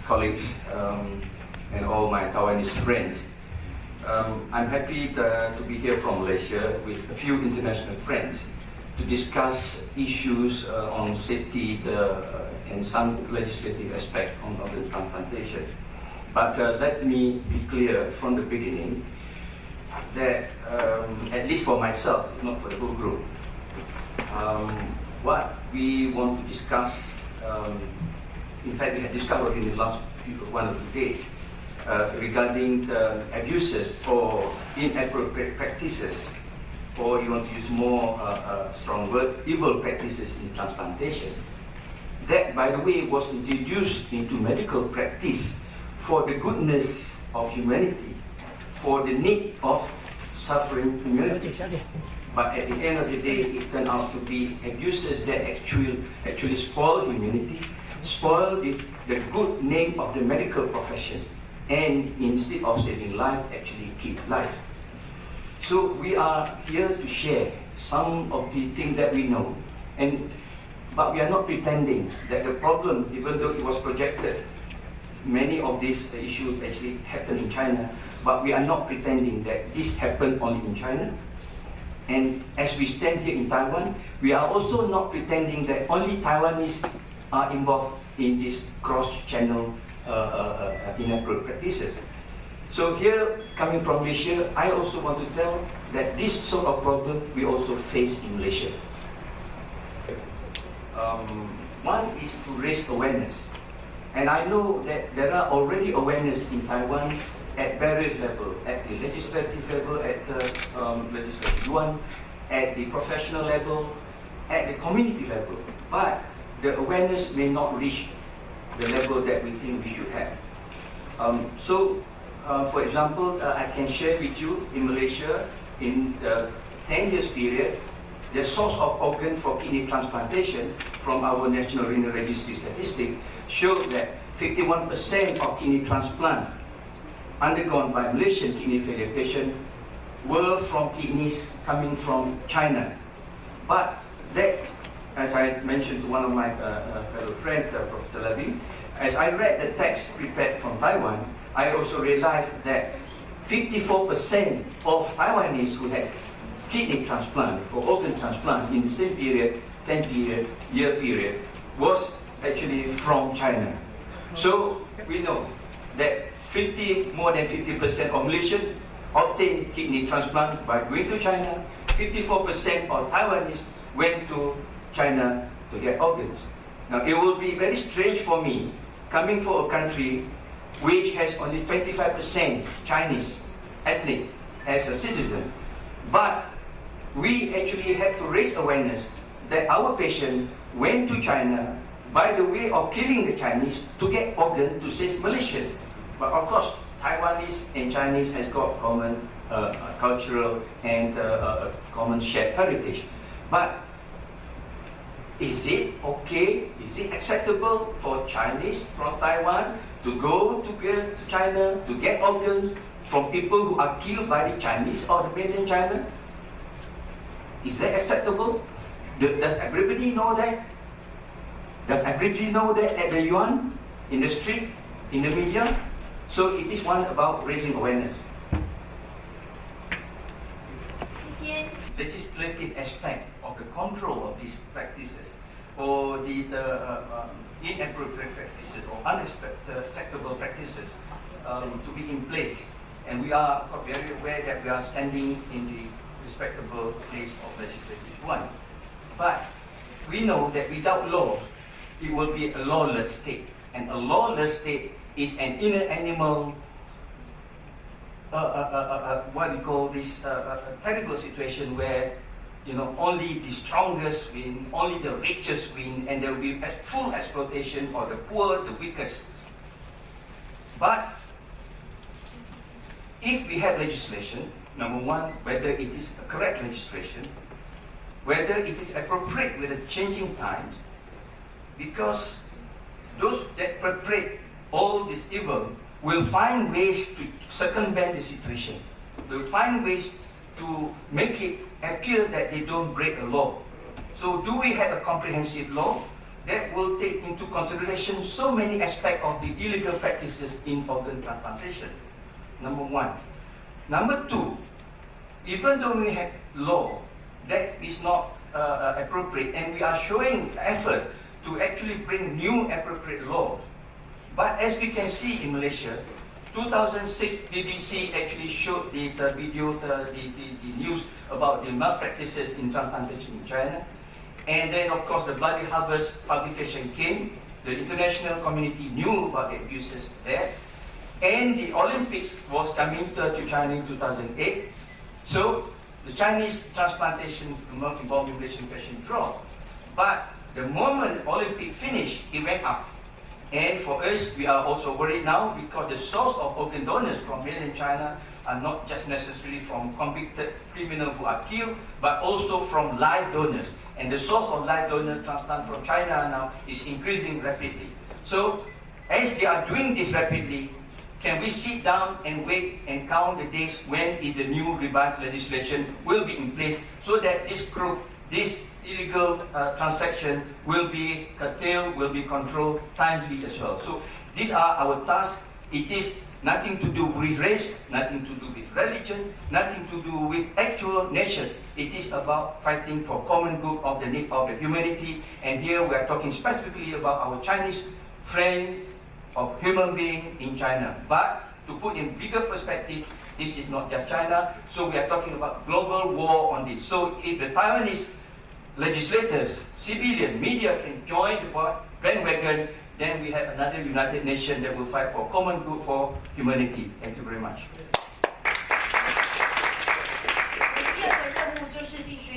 colleagues, and all my Taiwanese friends. I'm happy to be here from Malaysia with a few international friends to discuss issues on safety and some legislative aspects on organ transplantation. But let me be clear from the beginning that, at least for myself, not for the whole group, what we want to discuss, in fact we had discovered in the last 1 or 2 days, regarding the abuses or inappropriate practices, or you want to use more strong word, evil practices in transplantation. That, by the way, was introduced into medical practice for the goodness of humanity, for the need of suffering humanity. But at the end of the day, it turned out to be abuses that actually spoil humanity, spoil the good name of the medical profession, and instead of saving life, actually keep life. So we are here to share some of the things that we know, but we are not pretending that the problem, even though it was projected, many of these issues actually happen in China, but we are not pretending that this happened only in China. And as we stand here in Taiwan, we are also not pretending that only Taiwanese are involved in this cross-channel inappropriate practices. So here, coming from Malaysia, I also want to tell that this sort of problem we also face in Malaysia. One is to raise awareness. And I know that there are already awareness in Taiwan at various levels, at the legislative level, at the legislative one, at the professional level, at the community level. But the awareness may not reach the level that we think we should have. For example, I can share with you in Malaysia, in the 10 years period, the source of organ for kidney transplantation from our National Renal Registry statistic shows that 51% of kidney transplant undergone by Malaysian kidney failure patients were from kidneys coming from China. But that, as I mentioned to one of my fellow friends, Professor Lavi, as I read the text prepared from Taiwan, I also realized that 54% of Taiwanese who had kidney transplant or organ transplant in the same period, 10-year period, was actually from China. So we know that more than 50% of Malaysians obtained kidney transplant by going to China. 54% of Taiwanese went to China to get organs. Now it will be very strange for me, coming from a country which has only 25% Chinese ethnic as a citizen, but we actually have to raise awareness that our patient went to China by the way of killing the Chinese to get organ to save Malaysian. But of course, Taiwanese and Chinese has got common cultural and common shared heritage. But is it okay? Is it acceptable for Chinese from Taiwan to go to China to get organs from people who are killed by the Chinese or the mainland China? Is that acceptable? Does everybody know that? Does everybody know that at the yuan, in the street, in the media? So it is one about raising awareness. Legislative aspect of the control of these practices, or the inappropriate practices or unacceptable practices to be in place. And we are very aware that we are standing in the respectable place of legislative one. But we know that without law, it will be a lawless state. And a lawless state is an inner animal, what we call this terrible situation where only the strongest win, only the richest win, and there will be full exploitation for the poor, the weakest. But if we have legislation, number one, whether it is a correct legislation, whether it is appropriate with the changing times, because those that perpetrate all this evil will find ways to circumvent the situation, will find ways to make it appear that they don't break the law. So do we have a comprehensive law that will take into consideration so many aspects of the illegal practices in organ transplantation. Number one. Number two, even though we have law that is not appropriate, and we are showing effort to actually bring new appropriate laws, but as we can see in Malaysia, 2006 BBC actually showed the video, the news about the malpractices in transplantation in China. And then, of course, the Bloody Harvest publication came. The international community knew about the abuses there. And the Olympics was coming to China in 2008. So the Chinese transplantation multi-ball embolization patient dropped. But the moment Olympic finished, it went up. And for us, we are also worried now because the source of organ donors from mainland China are not just necessarily from convicted criminals who are killed, but also from live donors. And the source of live donor transplant from China now is increasing rapidly. So, as they are doing this rapidly, can we sit down and wait and count the days when is the new revised legislation will be in place so that this group, this illegal transaction will be curtailed, will be controlled timely as well. So these are our tasks. It is nothing to do with race, nothing to do with religion, nothing to do with actual nation. It is about fighting for common good of the need of the humanity. And here we are talking specifically about our Chinese friend of human being in China. But to put in bigger perspective, this is not just China. So we are talking about global war on this. So if the Taiwanese legislators, civilian, media can join the bandwagon, then we have another United Nations that will fight for common good for humanity. Thank you very much.